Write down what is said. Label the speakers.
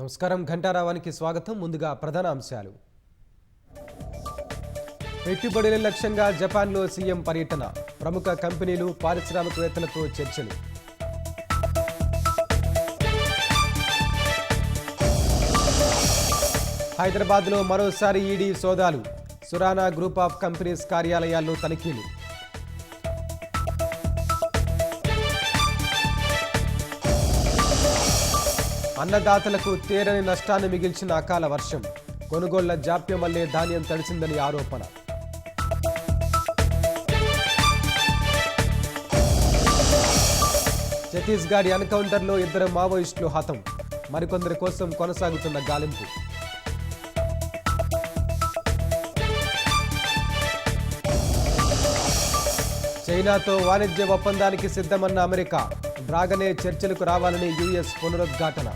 Speaker 1: నమస్కారం ఘంటారావానికి స్వాగతం. ముందుగా ప్రధాన అంశాలు. పెట్టుబడుల లక్ష్యంగా జపాన్లో సీఎం పర్యటన. ప్రముఖ కంపెనీలు పారిశ్రామికవేత్తలతో చర్చలు. హైదరాబాద్లో మరోసారి ఈడీ సోదాలు. సురానా గ్రూప్ ఆఫ్ కంపెనీస్ కార్యాలయాల్లో తనిఖీలు. అన్నదాతలకు తీరని నష్టాన్ని మిగిల్చిన అకాల వర్షం. కొనుగోళ్ల జాప్యం వల్లే ధాన్యం తడిసిందని ఆరోపణ. ఛత్తీస్గఢ్ ఎన్కౌంటర్లో 2 మావోయిస్టులు హతం. మరికొందరి కోసం కొనసాగుతున్న గాలింపు. చైనాతో వాణిజ్య ఒప్పందానికి సిద్ధమన్న అమెరికా. డ్రాగనే చర్చలకు రావాలని యుఎస్ పునరుద్ఘాటన.